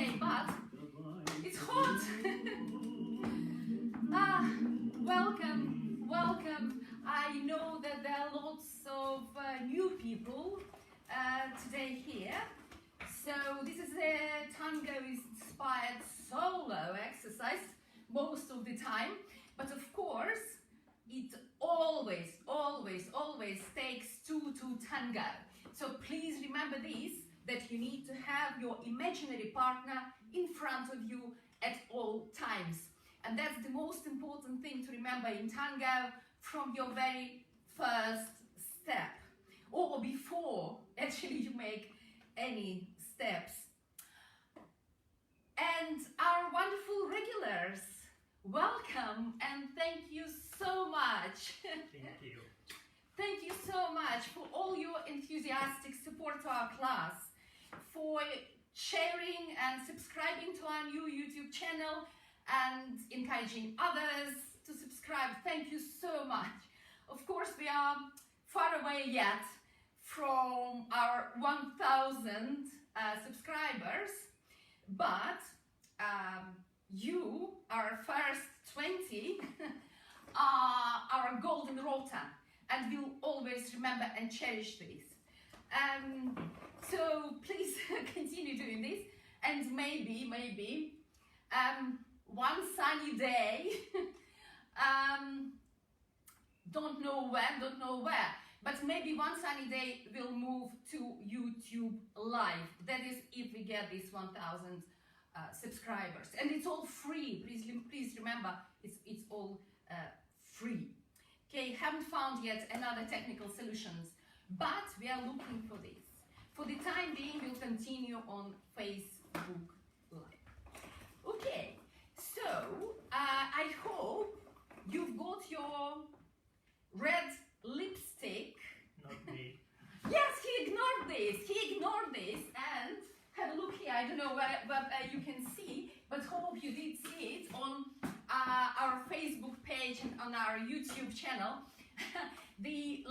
today, but it's hot. Welcome. I know that there are lots of new people today here. So this is a tango-inspired solo exercise most of the time, but of course it always takes two to tango. So please remember this, that you need to have your imaginary partner in front of you at all times. And that's the most important thing to remember in tango from your very first step, or before actually you make any steps. And our wonderful regulars, welcome and thank you so much. Thank you. Thank you so much for all your enthusiastic support to our class, for sharing and subscribing to our new YouTube channel and encouraging others to subscribe. Thank you so much. Of course, we are far away yet from our 1,000 subscribers, but you, our first 20, are our golden rota, and we'll always remember and cherish this. So please continue doing this, and maybe one sunny day, don't know where, but maybe one sunny day we'll move to YouTube Live. That is if we get these 1,000 subscribers, and it's all free. Please remember, it's all free. Okay, haven't found yet another technical solutions, but we are looking for this. For the time being, we'll continue on Facebook Live. Okay, so I hope you've got your red lipstick. Not me. Yes, he ignored this, and have a look here. I don't know where you can see, but hope you did see it on our Facebook page and on our YouTube channel. The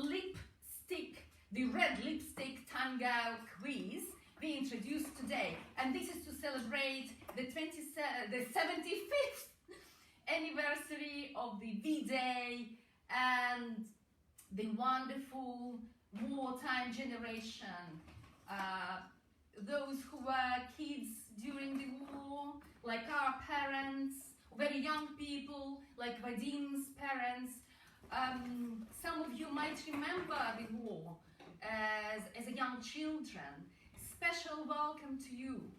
red lipstick tango quiz we introduced today, and this is to celebrate the 75th anniversary of the V-Day and the wonderful wartime generation. Those who were kids during the war, like our parents, very young people, like Vadim's parents. Some of you might remember the war as a young children. Special welcome to you.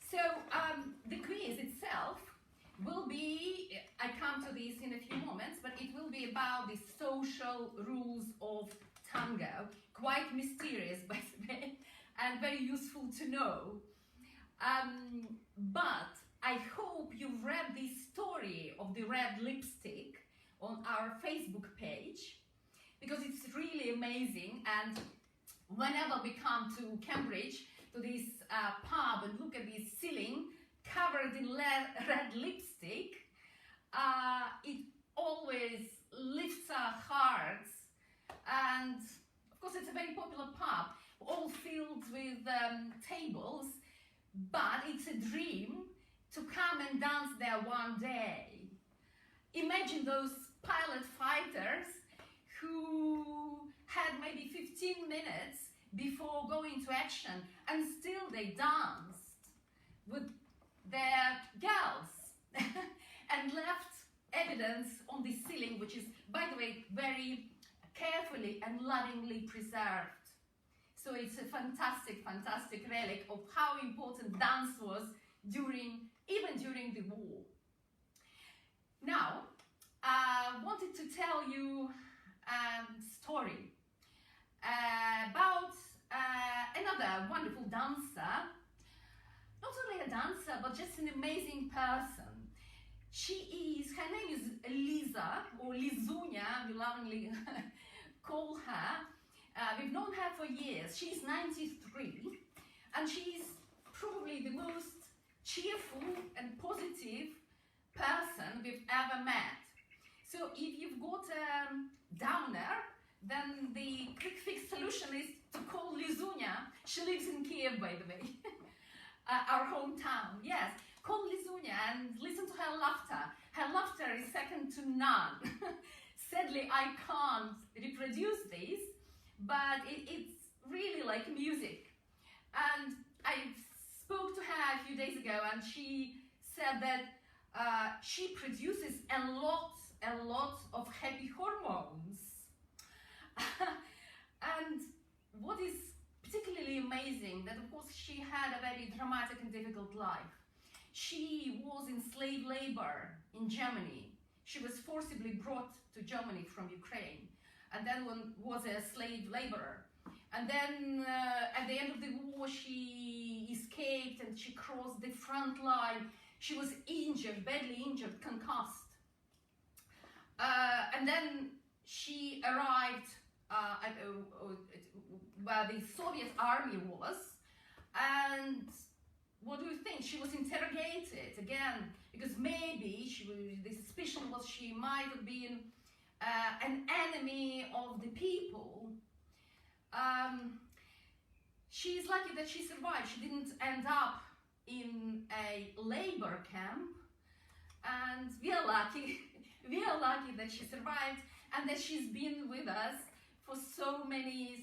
So the quiz itself will be, I come to this in a few moments, but it will be about the social rules of tango. Quite mysterious, by the way, and very useful to know. But I hope you've read the story of the red lipstick on our Facebook page, because it's really amazing. And whenever we come to Cambridge, to this pub, and look at this ceiling covered in red lipstick, it always lifts our hearts. And of course, it's a very popular pub, all filled with tables, but it's a dream to come and dance there one day. Imagine those pilot fighters who had maybe 15 minutes before going to action, and still they danced with their girls and left evidence on the ceiling, which is, by the way, very carefully and lovingly preserved. So it's a fantastic relic of how important dance was even during the war. Now, I wanted to tell you a story about another wonderful dancer. Not only a dancer, but just an amazing person. Her name is Lisa, or Lizunia, we lovingly call her. We've known her for years. She's 93, and she's probably the most cheerful and positive person we've ever met. So if you've got a downer, then the quick fix solution is to call Lizunia. She lives in Kiev, by the way. our hometown. Yes, call Lizunia and listen to her laughter. Her laughter is second to none. Sadly, I can't reproduce this, but it's really like music. And I spoke to her a few days ago, and she said that she produces a lot of happy hormones. And what is particularly amazing, that of course she had a very dramatic and difficult life. She was in slave labor in Germany. She was forcibly brought to Germany from Ukraine, and then was a slave laborer. And then at the end of the war, she escaped and she crossed the front line. She was injured, badly injured, concussed. And then she arrived where the Soviet army was, and what do you think? She was interrogated again, because maybe the suspicion was she might have been an enemy of the people. She's lucky that she survived. She didn't end up in a labor camp, and we are lucky. We are lucky that she survived and that she's been with us for so many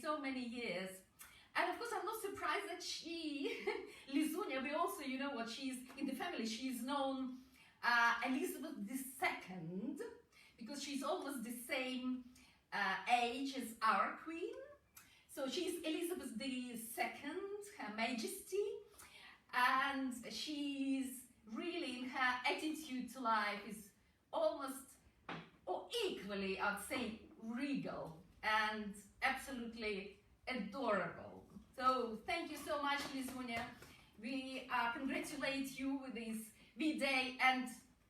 years. And of course, I'm not surprised that she, Lizunia, we also, you know what, she's in the family, she's known Elizabeth II, because she's almost the same age as our queen. So she's Elizabeth II, Her Majesty, and she's really, in her attitude to life, is almost, or equally, I'd say, regal and absolutely adorable. So thank you so much, Lizunia. We congratulate you with this V-Day, and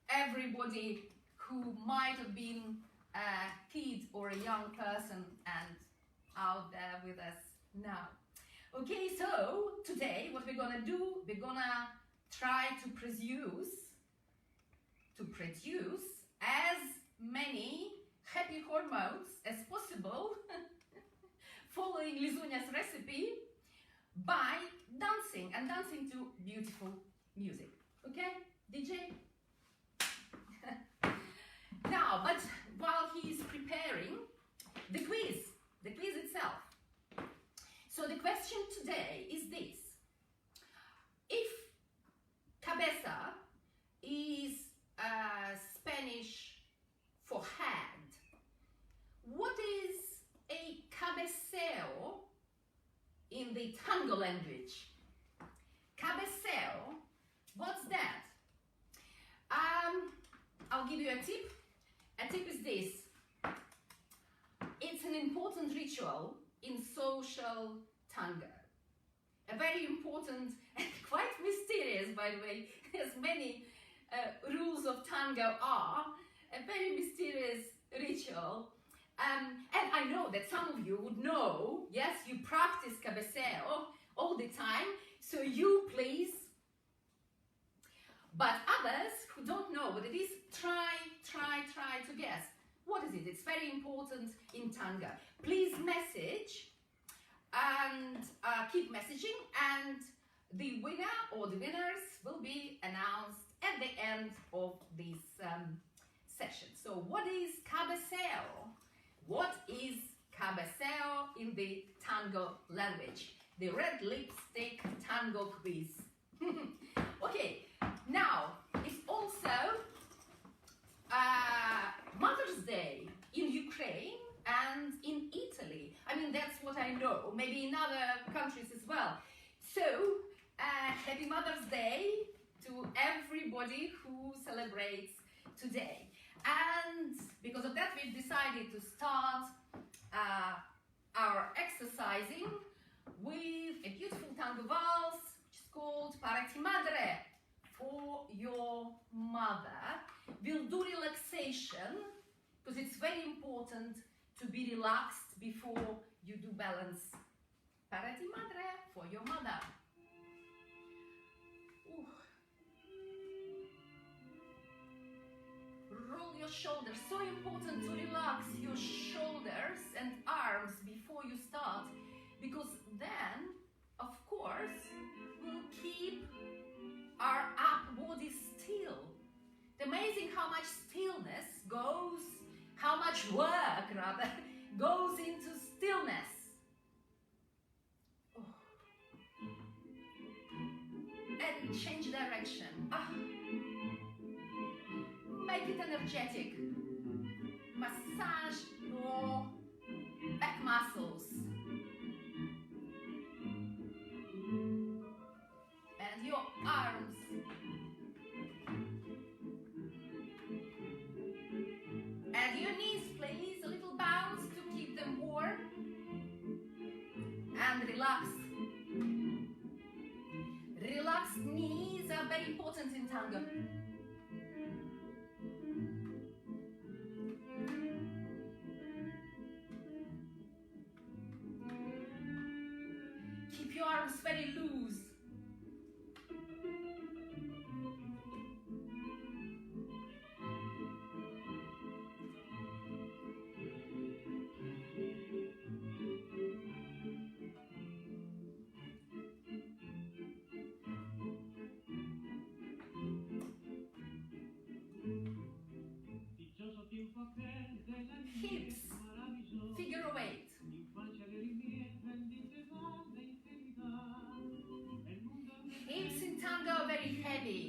everybody who might have been a kid or a young person and out there with us now. Okay, so today what we're gonna do, we're gonna try to produce as many happy hormones as possible following Lizunia's recipe by dancing to beautiful music. Okay, DJ? Now, but while he's preparing the quiz itself. So the question today is this: if cabeza is Spanish for head, what is a cabeceo in the Tango language? Cabeceo, what's that? I'll give you a tip. A tip is this: it's an important ritual in social tango. A very important and quite mysterious, by the way, as many rules of tango are, a very mysterious ritual. And I know that some of you would know, yes, you practice cabeceo all the time, so you please. But others who don't know what it is, try to guess. What is it? It's very important in tango. Please message and keep messaging, and the winner or the winners will be announced at the end of this session. So what is cabeceo? What is cabeceo in the Tango language? The Red Lipstick Tango Quiz. Okay, now it's also Mother's Day in Ukraine and in Italy. I mean, that's what I know, maybe in other countries as well. So, happy Mother's Day to everybody who celebrates today. And because of that, we've decided to start our exercising with a beautiful tango valse, which is called Para ti madre, for your mother. We'll do relaxation, because it's very important to be relaxed before you do balance. Para ti madre, for your mother. Ooh. Roll your shoulders. So important to relax your shoulders and arms before you start, because then, of course, we'll keep Amazing how much stillness goes, how much work rather, goes into stillness. Oh. And change direction. Make it energetic. Massage your back muscles. And your arms. And your knees, please. A little bounce to keep them warm. And relax. Relaxed knees are very important in tango. Keep your arms very loose. Hips, figure eight. Hips in tango are very heavy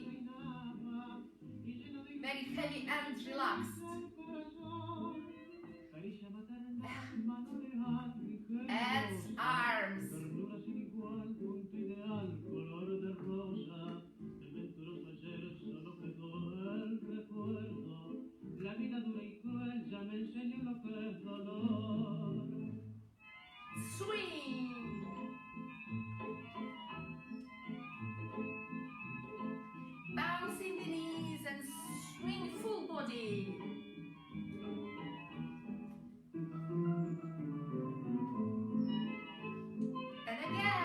and relaxed. And arms. Swing. Bouncing the knees and swing full body. And again.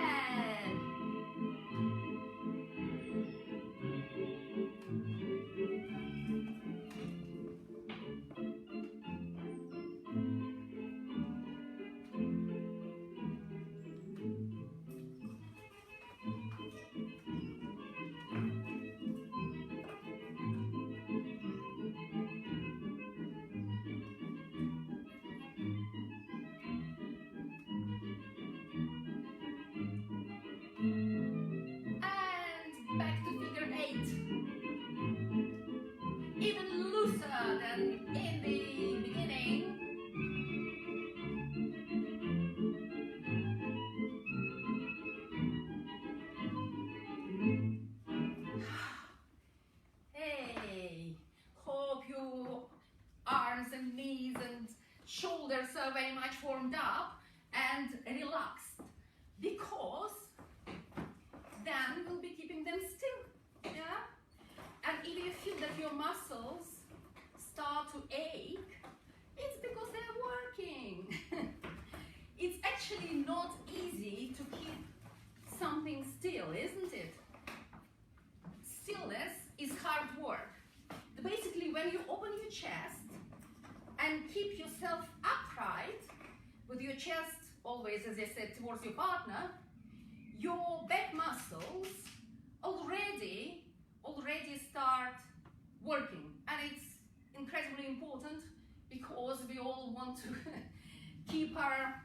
Back to figure eight. Even looser than in the beginning. Hey, hope your arms and knees and shoulders are very much warmed up and relaxed, because then we'll be keeping them still, yeah? And if you feel that your muscles start to ache, it's because they're working. It's actually not easy to keep something still, isn't it? Stillness is hard work. Basically, when you open your chest and keep yourself upright, with your chest always, as I said, towards your partner, your back muscles already start working, and it's incredibly important because we all want to keep our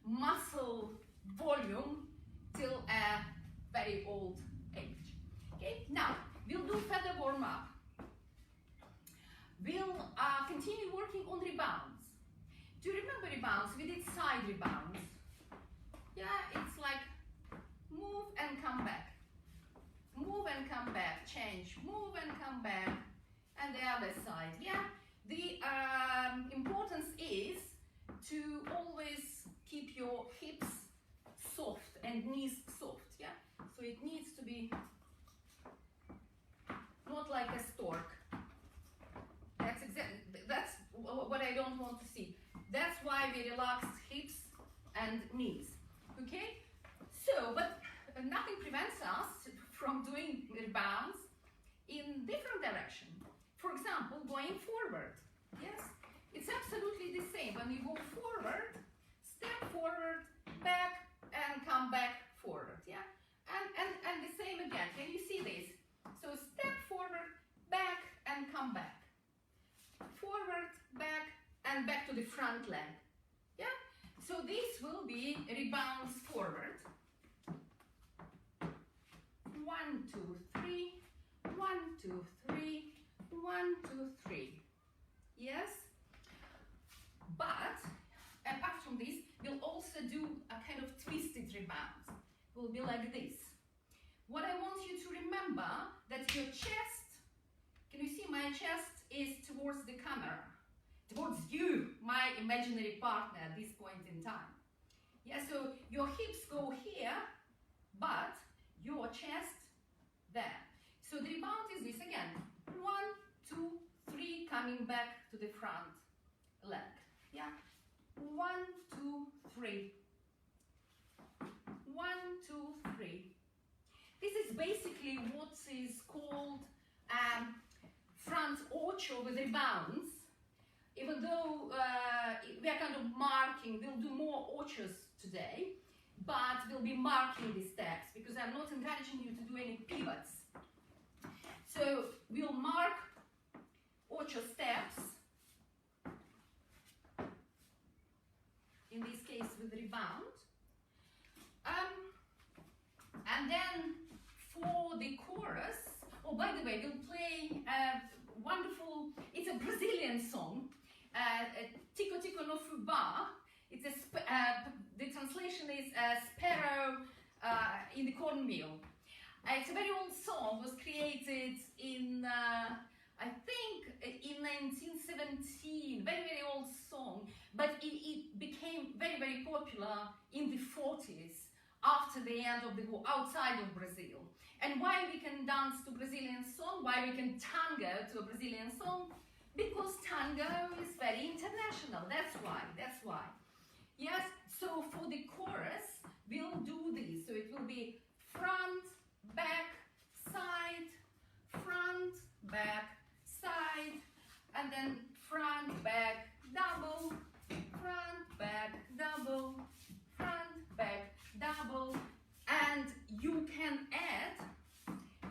muscle volume till a very old age. Okay, now we'll do further warm up. We'll continue working on rebounds. Do you remember rebounds? We did side rebounds. Yeah, it's like move and come back. Move and come back, change, move and come back, and the other side, yeah? The importance is to always keep your hips soft and knees soft, yeah? So it needs to be not like a stork. That's what I don't want to see. That's why we relaxed hips and knees, okay? So, but nothing prevents us from doing rebounds in different direction. For example, going forward. Yes, it's absolutely the same. When you go forward, step forward, back, and come back forward. Yeah, and the same again. Can you see this? So step forward, back, and come the front leg. Yeah? So this will be rebounds forward. 1, 2, 3, 1, 2, 3, 1, 2, 3. Yes? But apart from this, we'll also do a kind of twisted rebound. It will be like this. What I want you to remember that your chest, can you see my chest is towards the camera, towards you, my imaginary partner at this point in time. Yeah, so your hips go here, but your chest there. So the rebound is this again. 1, 2, 3, coming back to the front leg. Yeah. 1, 2, 3. 1, 2, 3. This is basically what is called front ocho with rebounds. Even though we are kind of marking, we'll do more ochos today, but we'll be marking the steps because I'm not encouraging you to do any pivots. So we'll mark ocho steps, in this case with rebound. And then for the chorus, oh, by the way, we'll play a wonderful, it's a Brazilian song, Tico Tico no Fubá. It's the translation is Sparrow in the Cornmeal. It's a very old song, was created in, I think, in 1917, very, very old song, but it became very, very popular in the 40s, after the end of the war, outside of Brazil. And why we can dance to Brazilian song, why we can tango to a Brazilian song? Because tango is very international, that's why. Yes, so for the chorus, we'll do this. So it will be front, back, side, and then front, back, double, front, back, double, front, back, double, and you can add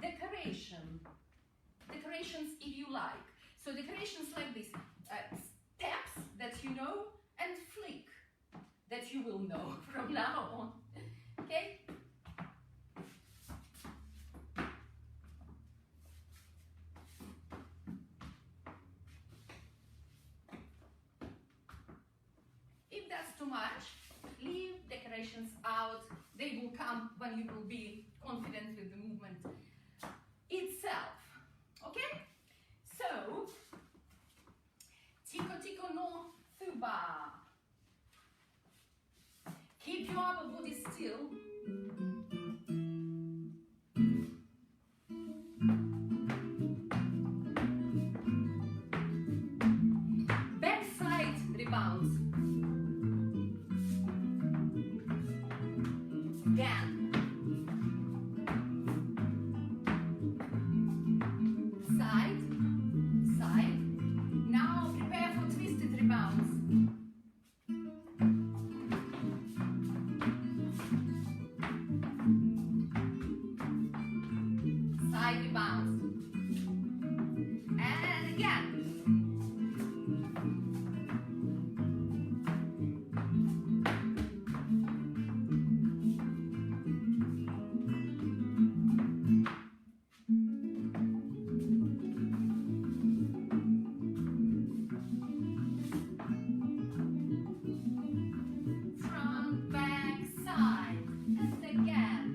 decorations if you like. So decorations like this, steps that you know and flick that you will know from now on. Okay? If that's too much, leave decorations out. They will come when you will be confident with the movement itself. Okay? So, Tico Tico no Fubá. Keep your upper body still. Backside rebounds. Again. Side, side. Now prepare for twisted rebounds. Side rebounds. And again. Front, back, side, and again.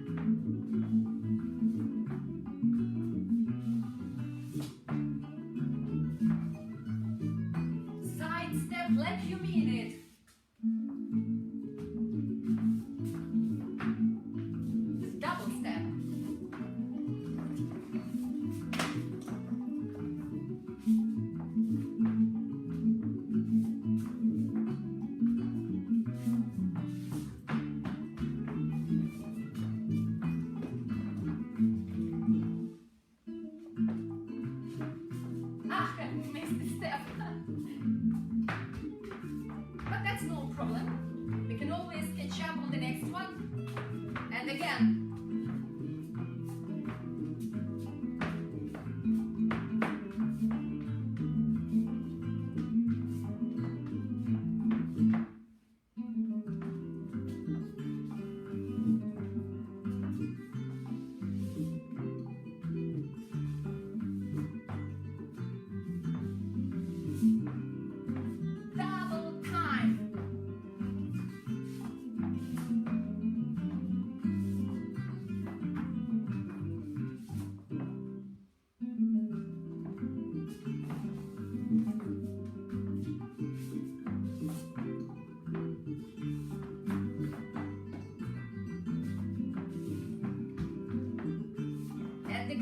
Side step like you mean it. Double step. Ah, I missed the step. But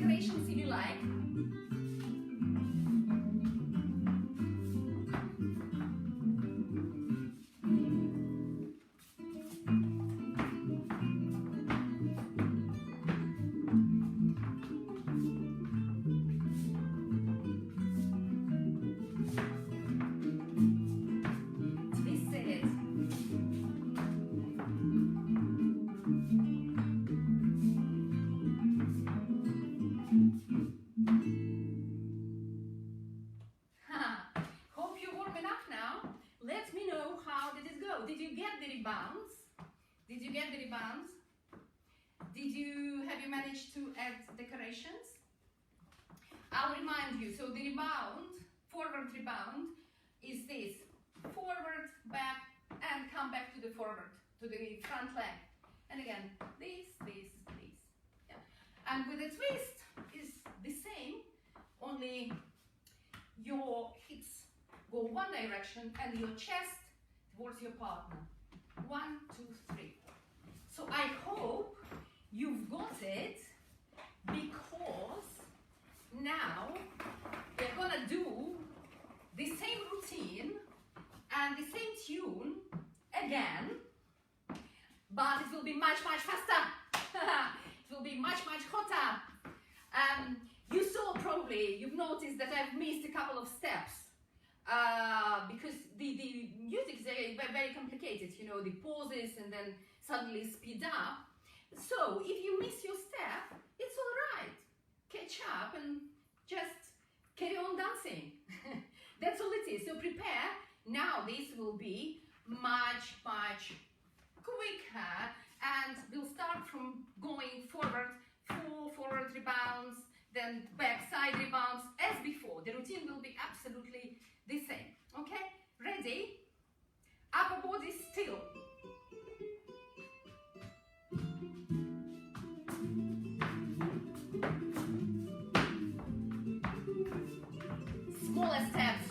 decorations if you like. Did you get the rebounds? Have you managed to add decorations? I'll remind you, so the rebound, forward rebound, is this. Forward, back, and come back to the forward, to the front leg. And again, this. Yeah. And with a twist is the same, only your hips go one direction and your chest towards your partner. 1, 2, 3. So I hope you've got it, because now we're gonna do the same routine and the same tune again, but it will be much faster. It will be much hotter. You saw probably, you've noticed that I've missed a couple of steps. Because the music is very complicated, you know, the pauses and then suddenly speed up. So if you miss your step, it's all right. Catch up and just carry on dancing. That's all it is. So prepare. Now this will be much quicker, and we'll start from going forward, 4 forward rebounds, then back side rebounds as before. The routine will be absolutely the same. Okay, ready? Upper body still. Smaller steps.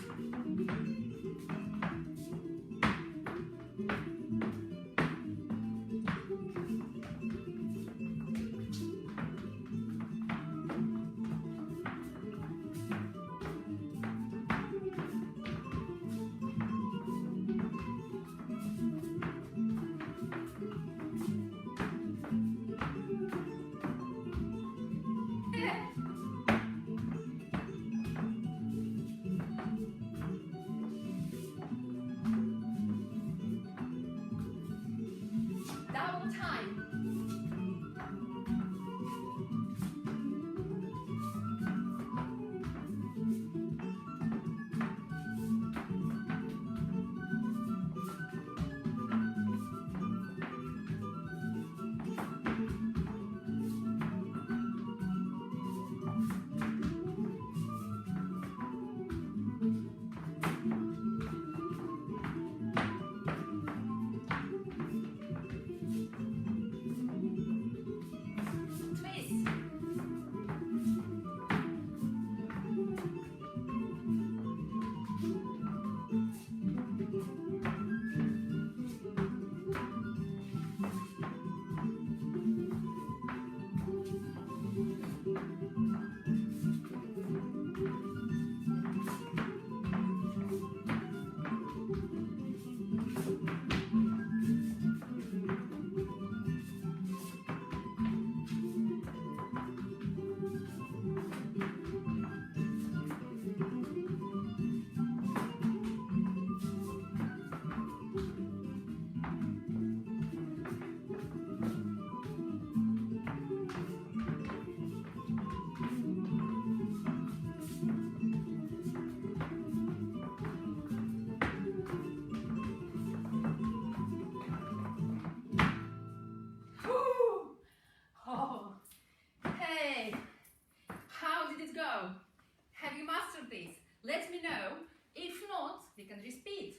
Let me know. If not, we can repeat.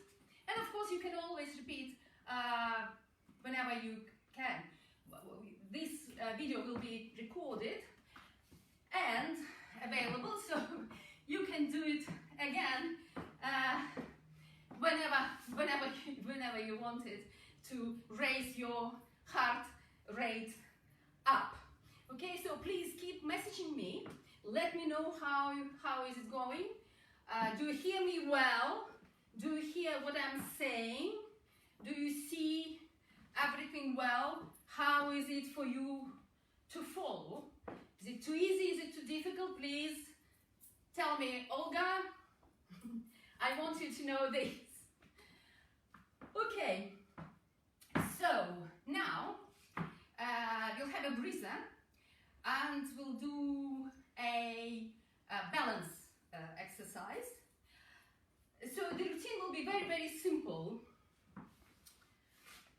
And of course, you can always repeat whenever you can. This video will be recorded and available, so you can do it again whenever you want it, to raise your heart rate up. Okay, so please keep messaging me let me know how is it going. Do you hear me well? Do you hear what I'm saying? Do you see everything well? How is it for you to follow? Is it too easy? Is it too difficult? Please tell me, Olga. I want you to know this. Okay, so now you'll have a breather and we'll do a balance exercise. So the routine will be very, very simple.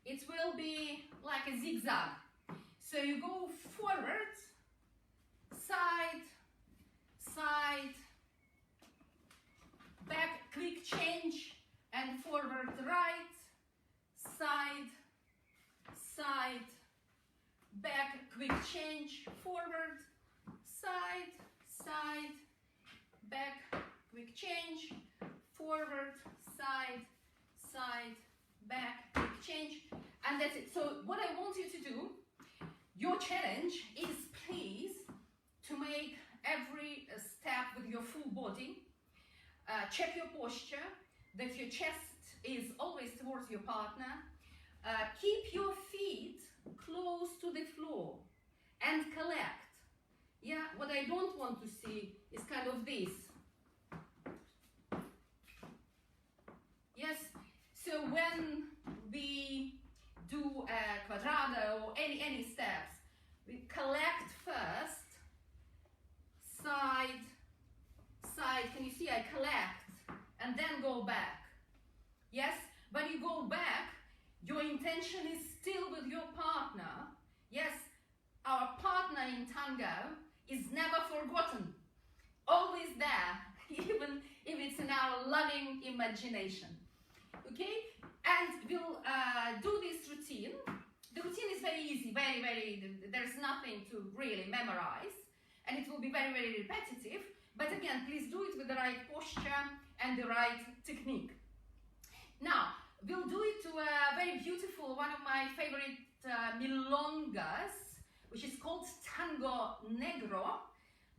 It will be like a zigzag. So you go forward, side, side, back, quick change, and forward, right, side, side, back, quick change, forward, side, side, back, quick change, forward, side, side, back, quick change, and that's it. So what I want you to do, your challenge is please to make every step with your full body. Check your posture, that your chest is always towards your partner. Keep your feet close to the floor and collect. Yeah, what I don't want to see is kind of this. Yes, so when we do a quadrado or any steps, we collect first, side, side, can you see I collect, and then go back. Yes, when you go back, your intention is still with your partner. Yes, our partner in tango is never forgotten, always there, even if it's in our loving imagination. Okay, and we'll do this routine. The routine is very easy, there's nothing to really memorize, and it will be very, very repetitive. But again, please do it with the right posture and the right technique. Now, we'll do it to a very beautiful, one of my favorite milongas, which is called Tango Negro,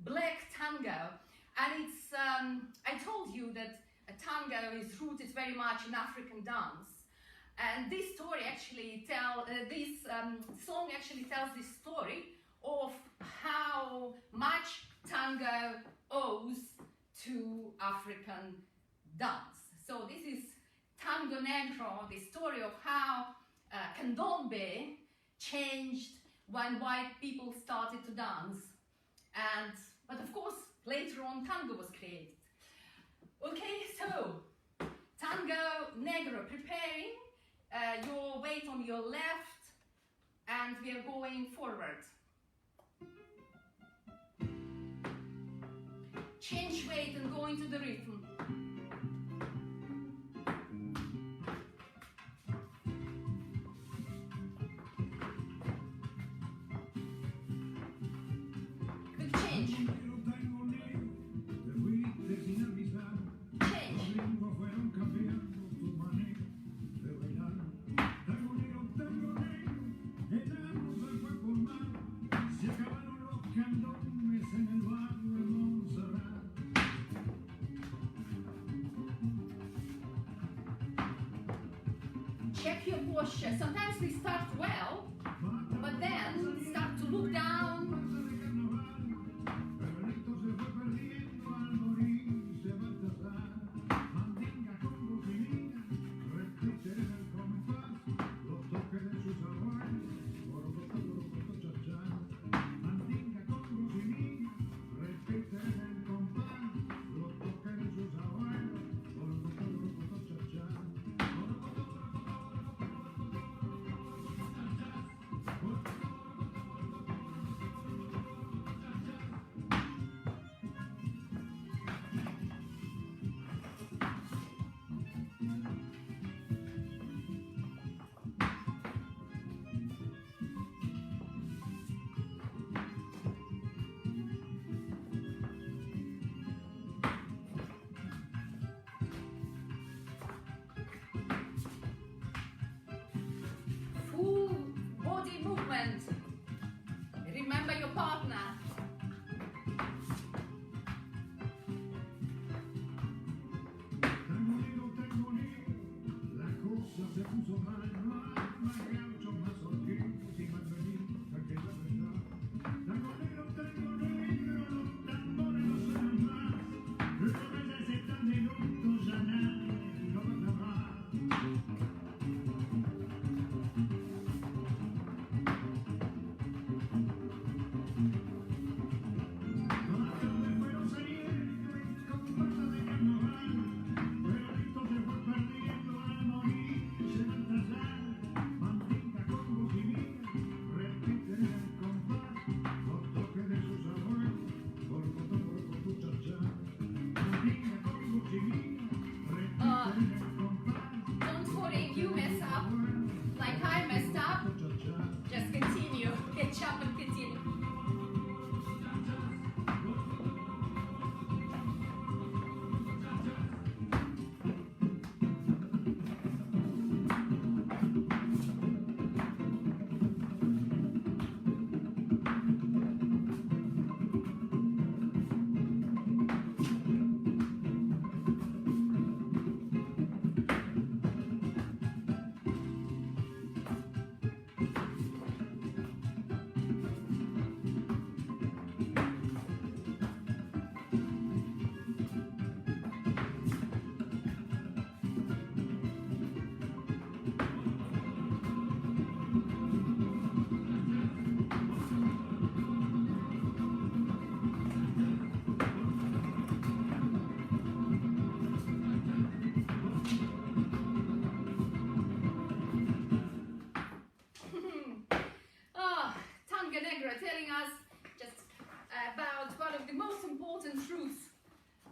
Black Tango. And it's, I told you that a tango is rooted very much in African dance. And this story actually this song actually tells the story of how much tango owes to African dance. So this is Tango Negro, the story of how candombe changed when white people started to dance. But of course, later on, tango was created. Okay, so Tango Negro, preparing your weight on your left, and we are going forward. Change weight and go into the rhythm. Quick change. Change. Check your posture. Sometimes we start well, but then start to look down.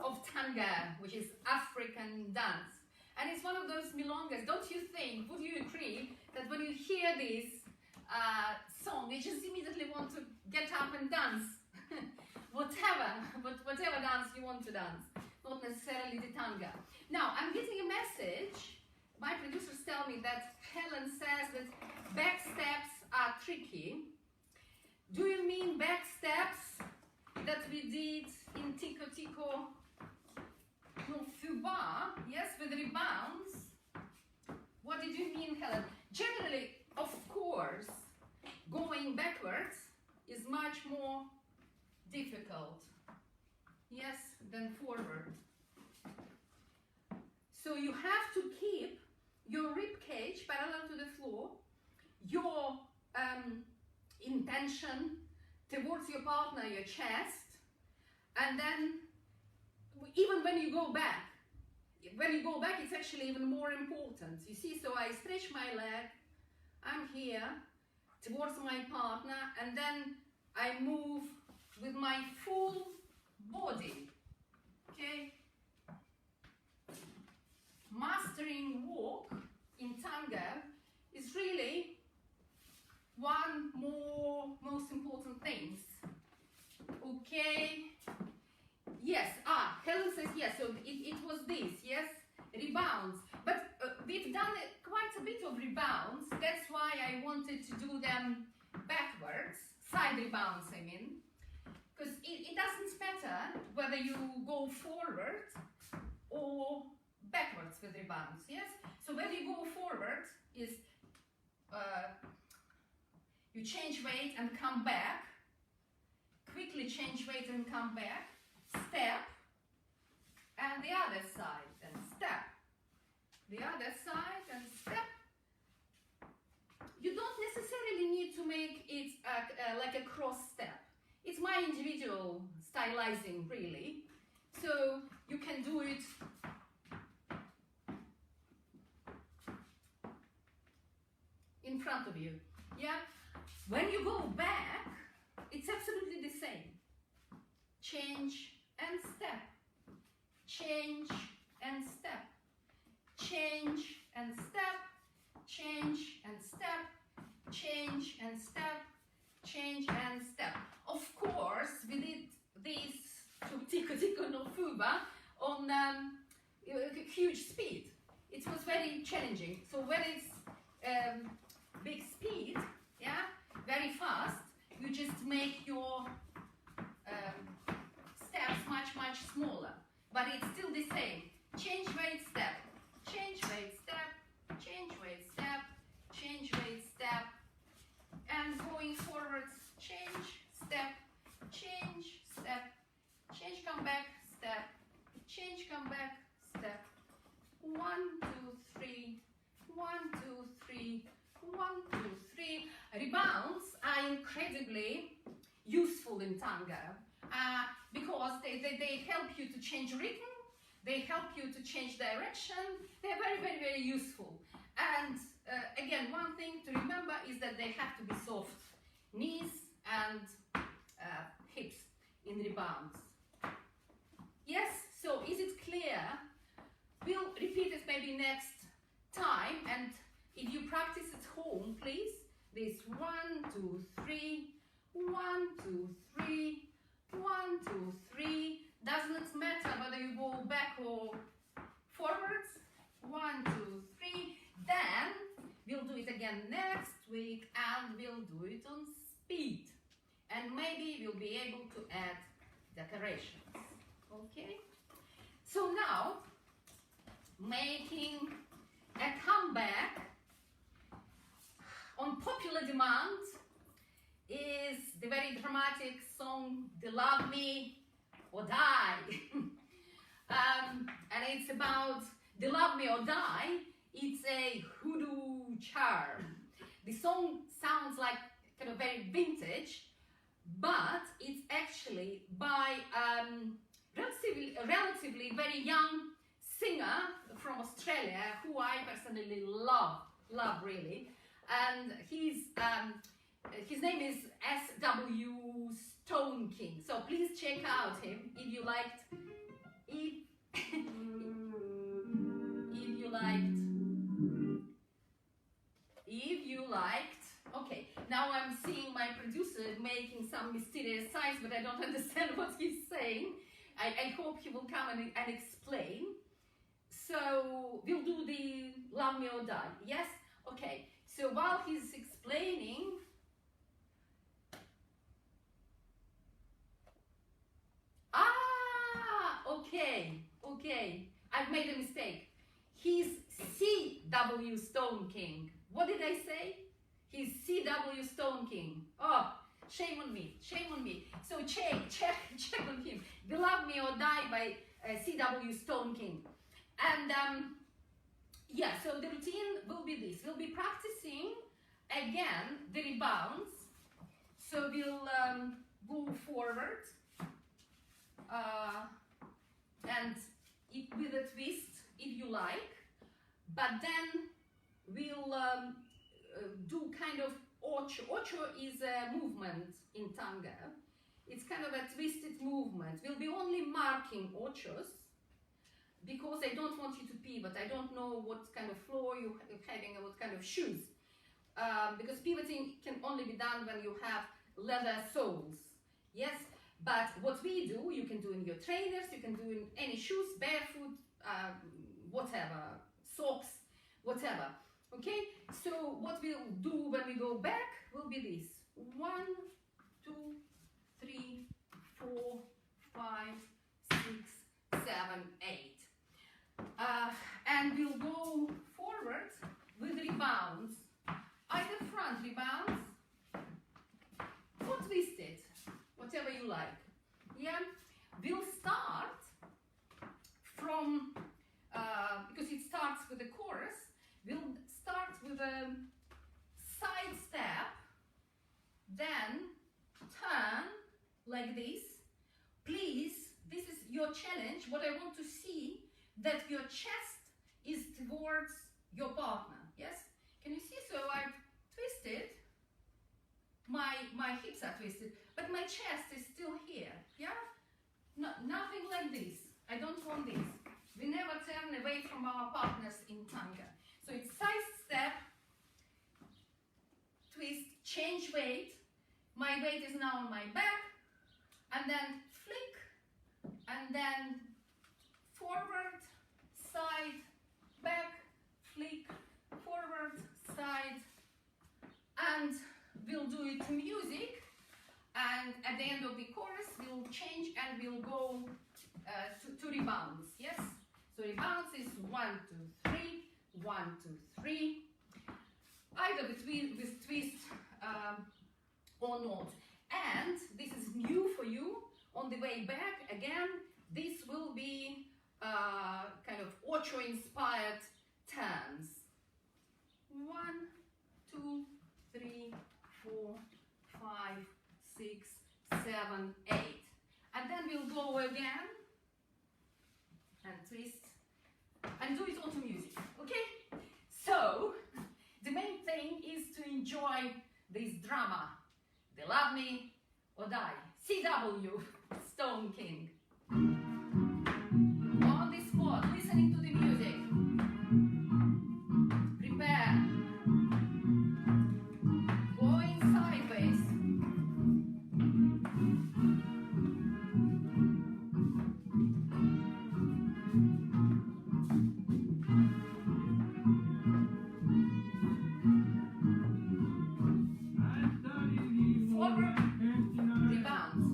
of tango, which is African dance. And it's one of those milongas. Don't you think, would you agree, that when you hear this song, you just immediately want to get up and dance? whatever dance you want to dance, not necessarily the tango. Now, I'm getting a message. My producers tell me that Helen says that back steps are tricky. Do you mean back steps that we did in Tico Tico no Fuba? Yes, with rebounds. What did you mean, Helen? Generally, of course, going backwards is much more difficult, yes, than forward. So you have to keep your rib cage parallel to the floor, your intention towards your partner, your chest, and then even when you go back, it's actually even more important. You see, so I stretch my leg, I'm here towards my partner, and then I move with my full body, okay? Mastering walk in tango is really one more most important things, okay? Yes, Helen says yes, so it was this, yes, rebounds. But we've done quite a bit of rebounds, that's why I wanted to do them backwards, side rebounds I mean, because it doesn't matter whether you go forward or backwards with rebounds, yes? So when you go forward is you change weight and come back, quickly change weight and come back, step, and the other side, and step, the other side, and step. You don't necessarily need to make it like a cross step. It's my individual stylizing, really. So you can do it in front of you, yeah? When you go back, it's absolutely the same. Change and step, change and step, change and step, change and step, change and step, change and step. Of course, we did this to Tico Tico no Fuba on huge speed. It was very challenging. So when it's big speed, yeah, very fast, you just make your steps much smaller, but it's still the same. Change weight step, change weight step, change weight step, change weight step, and going forwards, change, step, change, step, change, come back, step, change, come back, step. 1, 2, 3, 1, 2, 3, 1, 2, 3. Rebounds are incredibly useful in tango because they help you to change rhythm, they help you to change direction, they're very useful. And again, one thing to remember is that they have to be soft, knees and hips in rebounds. Yes, so is it clear? We'll repeat it maybe next time, and if you practice at home, please, this 1, 2, 3, 1, 2, 3, 1, 2, 3. Doesn't matter whether you go back or forwards. 1, 2, 3. Then we'll do it again next week, and we'll do it on speed. And maybe we'll be able to add decorations. Okay? So now, making a comeback on popular demand is the very dramatic song "They Love Me or Die." And it's about "They Love Me or Die." It's a hoodoo charm. The song sounds like kind of very vintage, but it's actually by relatively very young singer from Australia who I personally love really, and his name is SW Stone King. So please check out him if you liked if you liked, okay, now I'm seeing my producer making some mysterious signs, but I don't understand what he's saying. I hope he will come and explain. So we'll do the love me or die, yes? Okay, so while he's explaining, okay, I've made a mistake. He's CW Stone King. What did I say? He's CW Stone King. Oh, shame on me, shame on me. So check on him. The Love Me or Die by CW Stone King. And yeah, so the routine will be this. We'll be practicing again the rebounds. So we'll go forward and with a twist if you like, but then we'll do kind of ocho. Ocho is a movement in tango. It's kind of a twisted movement. We'll be only marking ochos because I don't want you to pivot. I don't know what kind of floor you're having and what kind of shoes. Because pivoting can only be done when you have leather soles. Yes, but what we do, you can do in your trainers, you can do in any shoes, barefoot, whatever, socks, whatever. Okay, so what we'll do when we go back will be this. 1, 2, 3, 4, 5, 6, 7, 8. And we'll go forward with rebounds, either front rebounds or twisted, whatever you like. Yeah, we'll start from, because it starts with the chorus, we'll start with a side step, then turn like this. Please, this is your challenge. What I want to see that your chest is towards your partner. Yes? Can you see? So I've twisted, my hips are twisted, but my chest is still here. Yeah? No, nothing like this. I don't want this. We never turn away from our partners in tango. So it's side step, twist, change weight. My weight is now on my back, and then flick, and then forward, side, back, flick, forward, side, and we'll do it to music. And at the end of the chorus, we'll change and we'll go to rebounds. Yes? So rebounds is 1, 2, 3, 1, 2, 3. Either with twist or not. And this is new for you. On the way back, again, this will be kind of ocho-inspired turns. 1, 2, 3, 4, 5, 6, 7, 8. And then we'll go again and twist and do it all to music. Okay? So, the main thing is to enjoy this drama. The Love Me or Die. CW Stone King. On the spot, listening to the music. Prepare. Going sideways. Forward, rebounds.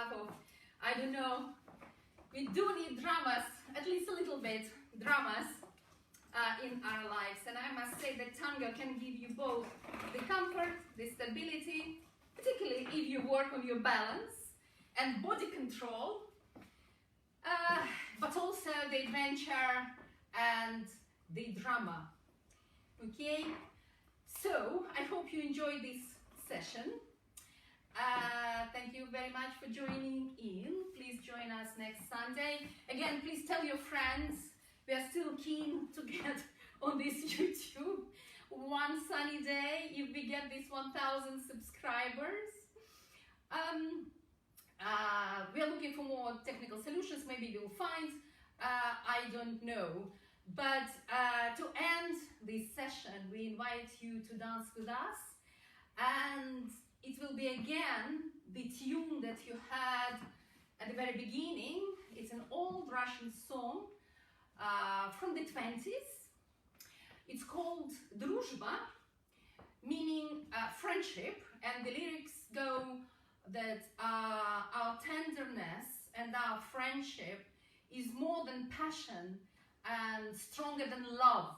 behalf of, I don't know, we do need dramas, at least a little bit, dramas in our lives. And I must say that tango can give you both the comfort, the stability, particularly if you work on your balance and body control, but also the adventure and the drama. Okay, so I hope you enjoyed this session. Thank you very much for joining in. Please join us next Sunday. Again, please tell your friends. We are still keen to get on this YouTube one sunny day if we get these 1,000 subscribers. We are looking for more technical solutions. Maybe we'll find. I don't know. But to end this session, we invite you to dance with us, and it will be again the tune that you had at the very beginning. It's an old Russian song from the 20s. It's called Druzhba, meaning friendship, and the lyrics go that our tenderness and our friendship is more than passion and stronger than love.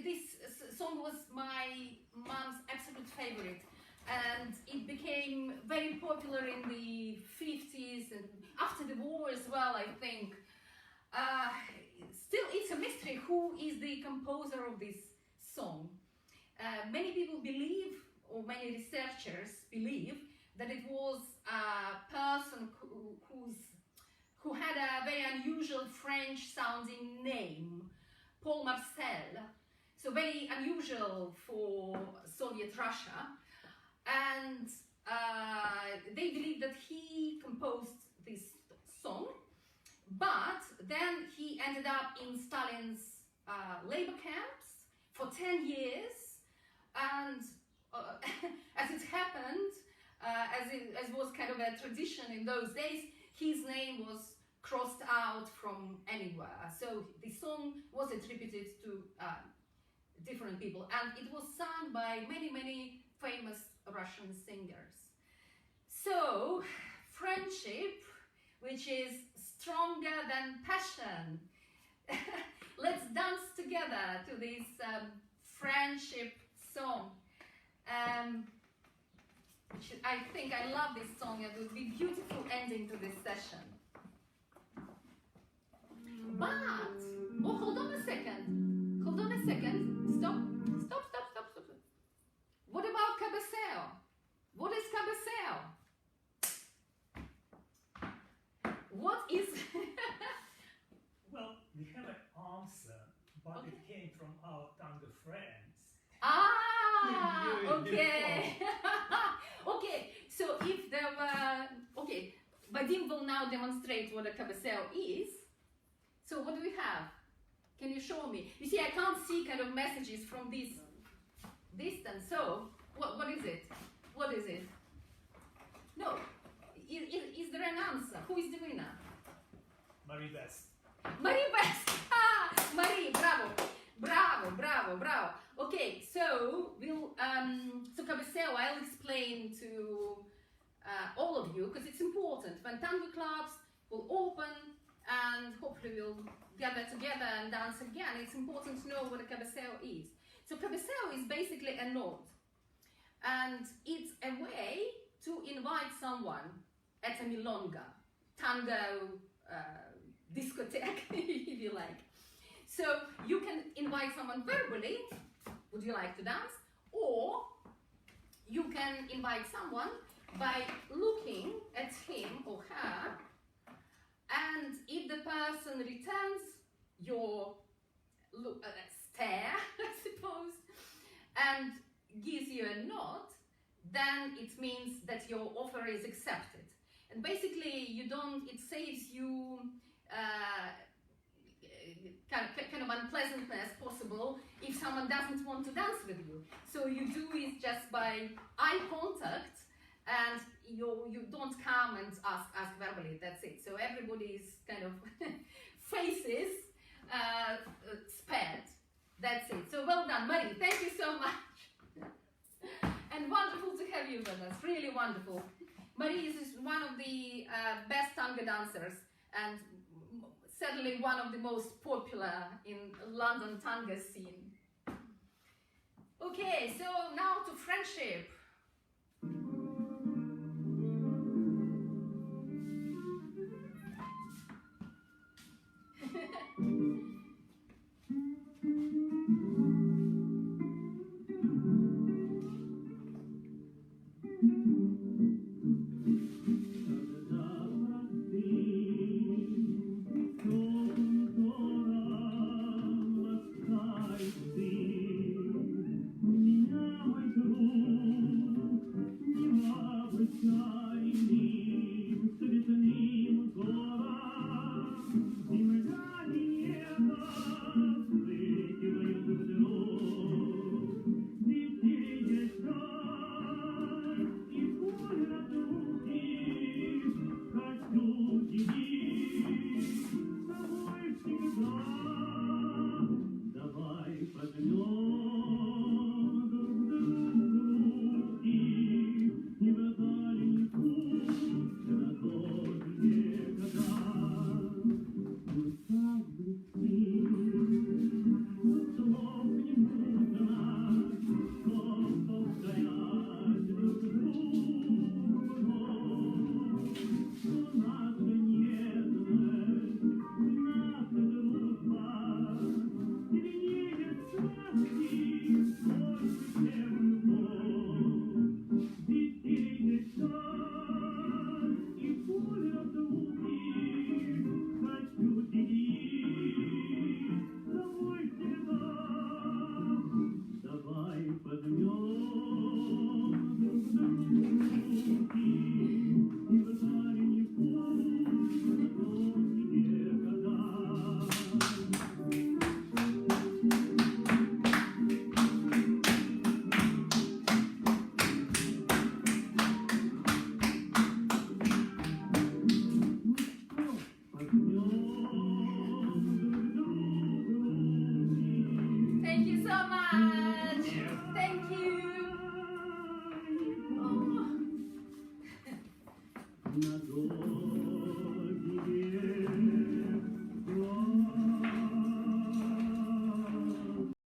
This song was my mom's absolute favorite, and it became very popular in the 50s and after the war as well, I think. Still, it's a mystery who is the composer of this song. Many people believe, or many researchers believe, that it was a person who had a very unusual French-sounding name, Paul Marcel, so very unusual for Soviet Russia, and they believe that he composed this song, but then he ended up in Stalin's labor camps for 10 years, and as it happened, as was kind of a tradition in those days, his name was crossed out from anywhere. So the song was attributed to different people, and it was sung by many, many famous Russian singers. So, friendship, which is stronger than passion. Let's dance together to this friendship song. I think I love this song. It would be a beautiful ending to this session. But, oh, hold on a second. Hold on a second. Stop. What about cabeceo? What is cabeceo? What is... Well, we have an answer, but Okay. it came from our tango friends. Okay. Okay, so if there were... Okay, Vadim will now demonstrate what a cabeceo is. So what do we have? Can you show me? You see, I can't see kind of messages from this distance. So, what is it? What is it? No. Is there an answer? Who is the winner? Marie Best. Marie Best! Marie, bravo. Okay, so we'll so cabeceo I'll explain to all of you, because it's important. When tango clubs will open and hopefully we'll gather together and dance again, it's important to know what a cabeceo is. So cabeceo is basically a note, and it's a way to invite someone at a milonga, tango discotheque, if you like. So you can invite someone verbally, would you like to dance? Or you can invite someone by looking at him or her, and if the person returns your stare, I suppose, and gives you a nod, then it means that your offer is accepted. And basically, it saves you kind of unpleasantness possible if someone doesn't want to dance with you. So you do it just by eye contact, and you don't come and ask verbally. That's it. So everybody's kind of faces spared. That's it. So well done, Marie. Thank you so much. And wonderful to have you with us. Really wonderful. Marie is one of the best tango dancers and certainly one of the most popular in London tango scene. Okay, so now to friendship. Thank you so much. Thank you.